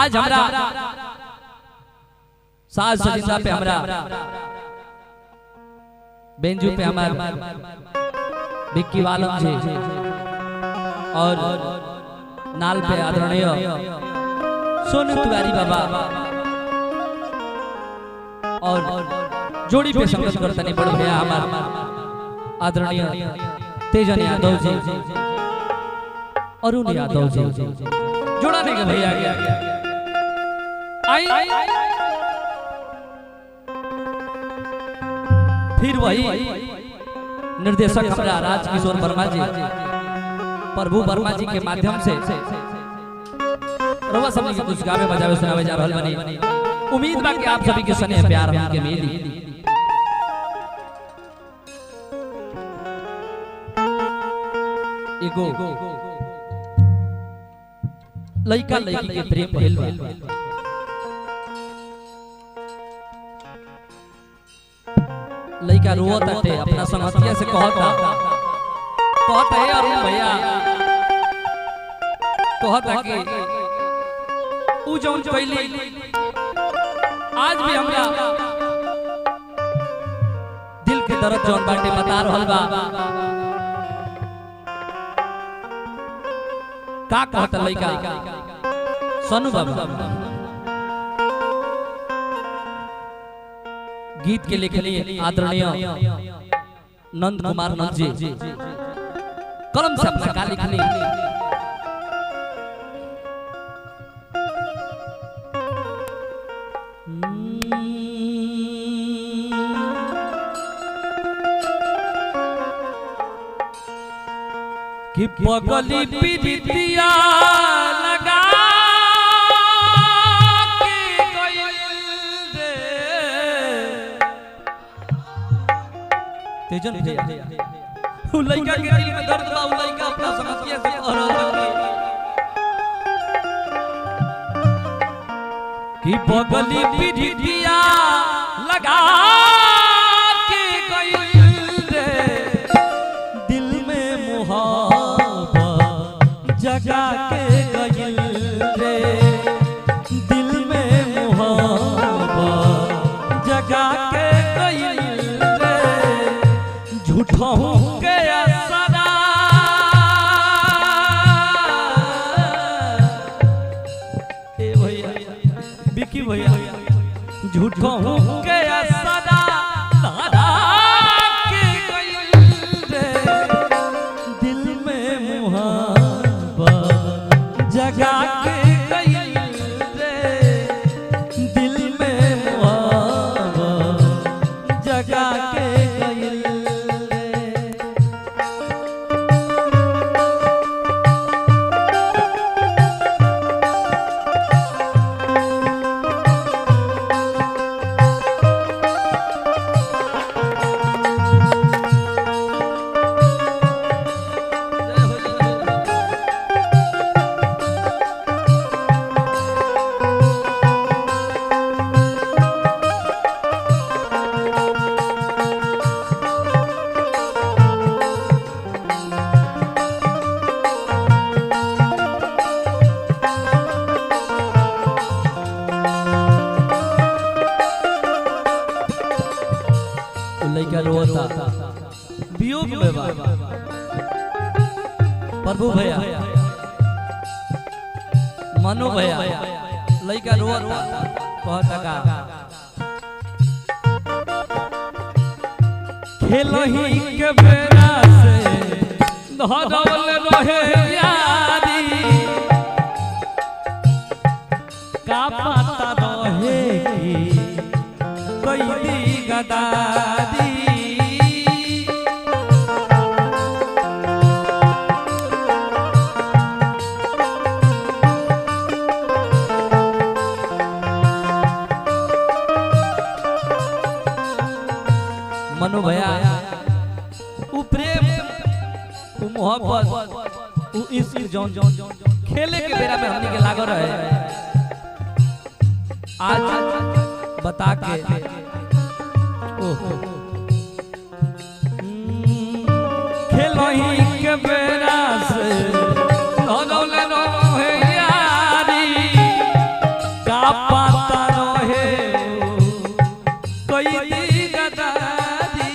आज हमरा साज सजिंदा पे हमरा बेंजू पे हमार बिक्की वालम जी और नाल पे आदरणीय सोनू तिवारी बाबा और जोड़ी पे संगत करता नहीं बड़े भैया हमार आदरणीय तेजन यादव जी अरुण यादव जी जोड़ा नहीं के भैया आई फिर वही निर्देशक हमारा राजकिशोर वर्मा जी प्रभु वर्मा जी के माध्यम से रोवा सब के कुछ गावे बजावे सुनावे जा रहल बनी। उम्मीद बा कि आप सभी के स्नेह प्यार हमके मिली। एगो लइका लइकी के प्रेम भइल बा। लइका रोता थे अपना संगतिया से कहता है अरुण भैया कहता कि उ जौन कैली आज भी हमरा दिल के दर्द जौन बाटे बता रहल बा। का कहता लइका सोनू बाबा गीत के लेखनी आदरणीय नंद कुमार नंद जी कलम से अपना का लिखनी कि पगली पीड़ितिया लगा तेजन भैया उ लइका के दिल में दर्द बा। उ लइका अपना समस्या से कह रहल बा कि पगली पीड़ितिया लगा के गइल रे दिल में मोहब्बत जगा के गइल रे दिल में मोहब्बत जगा के गइल झूठा हूँ गया सदा ए भैया बिकी भैया झूठा हूँ गया सदा लगा के गइल रे दिल में मोहब्बत जगा के गइल रे दिल में मोहब्बत जगा के गइल। वियोग में प्रभु भैया मनु भैया लइका रोता कहता का खेलही के बेरा से धरल रहे यारी का पता रहे कि कैदी गदारी मनु भैया उ प्रेम उ मोहब्बत उ इश्क जौन खेले के बेरा में हमनी के लागो रहे आज बता के खेलही के बेरा से धरल रहे यारी पता रहे कोई दी गदारी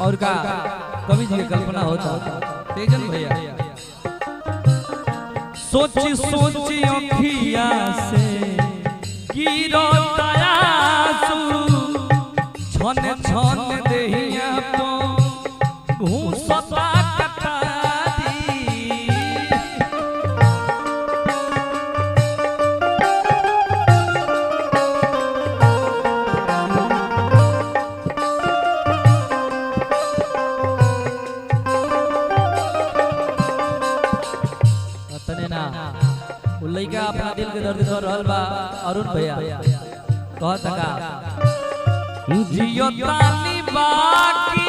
और का कवि जी की कल्पना होता तेजन भैया सोची सोची अखिया से गिरो दयासु छन छन देहिया तो घूसता कटारी लइका अपना दिल के दर्द कर रहल बा अरुण भैया कहत का जियो तानी बाकी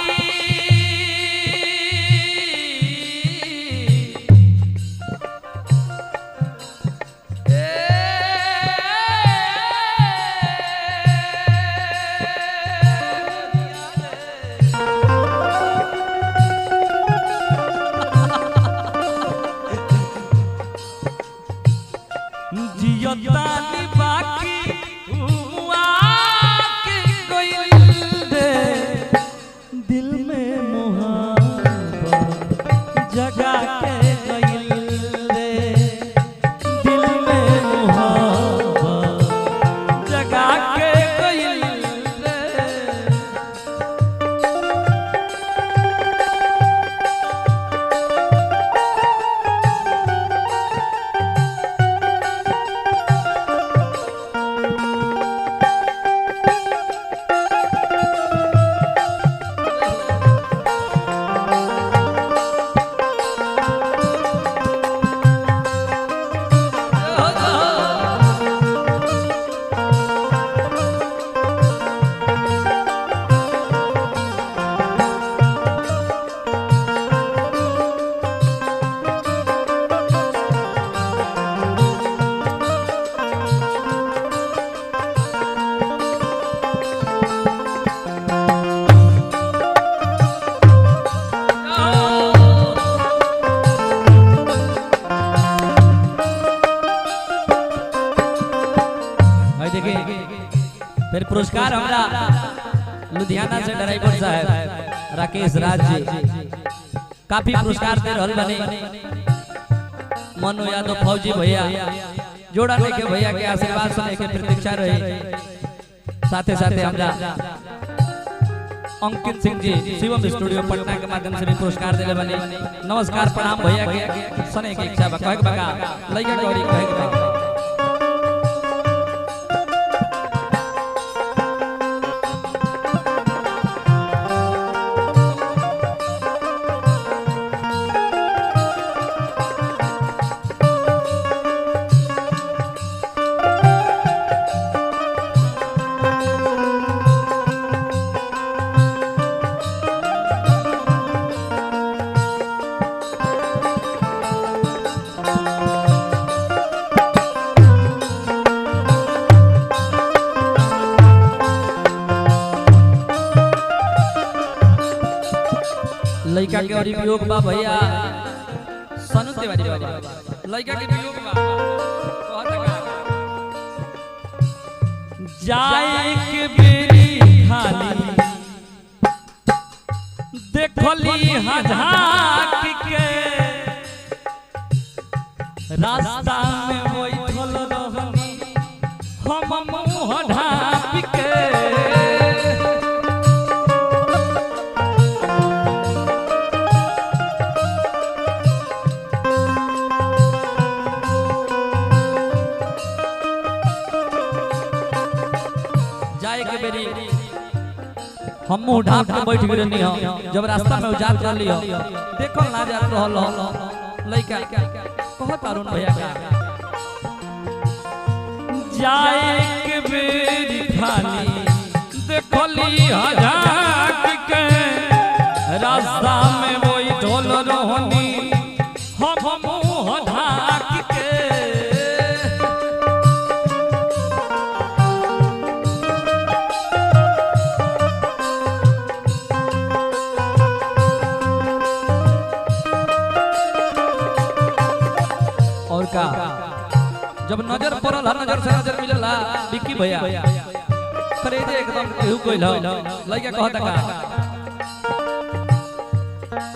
जियतानी बाकी हुआ के कोई दे दिल में मोहब्बत जगा के गइल दे दिल में मोहब्बत जगा के गइल दे फिर पुरस्कार हमरा लुधियाना से ड्राइवर साहब राकेश राज जी काफी पुरस्कार दे रहल बने मनु यादव फौजी भैया जोड़ा लेके भैया के आशीर्वाद सुने के प्रतीक्षा रही साथे साथे हमरा अंकित सिंह जी शिवम स्टूडियो पटना के माध्यम से भी पुरस्कार देले बने नमस्कार प्रणाम भैया के सुने के इच्छा बा कहे के बका लइका गौरी कहे के बा लइका के और वियोग बा भैया सनु तिवारी बाबा लइका के वियोग बा कहत का जाए के बेरी खाली देखली हजाक के रास्ता में बैठल रहनी हम मुंह ढाप के हम मुंह ढाप के बैठ गए नहीं हो जब रास्ता में जात रहली हो देखल ना जात रहल लइका कहत अरुण भैया का जाए के बेरी खाली देखली हजाक के रास्ता में वही ढोल रहनी हम मुंह ढाक के जब नजर पड़ल नजर से नजर मिलला विक्की भैया खरीदे एकदम केहू कोइल लइका कहता का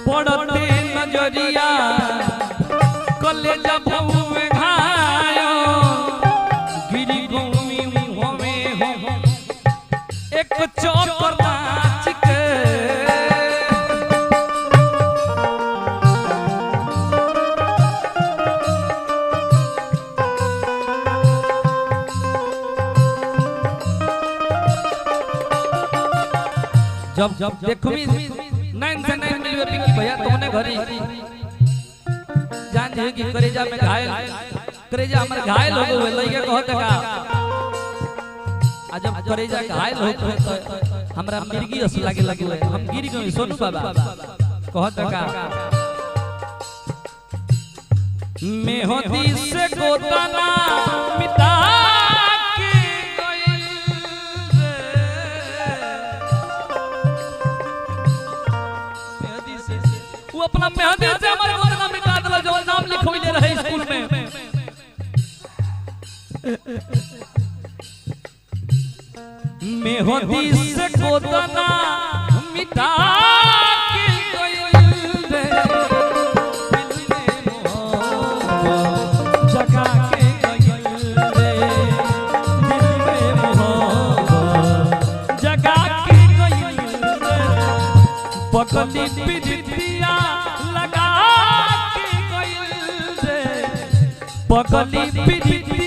पड़ते नजरिया कलेजा भौवे घायो गिरी गोमी होवे हो एक चौकर नाच के जब जब देखो भी 9 से 9 मिलवे पिंकी भैया तुमने घरी जान जे कि करेजा में घायल करेजा हमर घायल हो गए लइके कहत का आ जब करेजा घायल हो तो हमरा मिर्गी अस लागे लगे हम गिर गए सोनू बाबा कहत का मेहदी से गोतना मिटा अपना मेहदी से हमारे गोदना मिटा दिला जो नाम लिखोइले रहे स्कूल में मेहदी से गोदना मिटा के गइल रे जगा के गइल रे दिल में मोहब्बत जगा के गइल रे पगली पिदिया लगा के गइल रे पगली पिदिया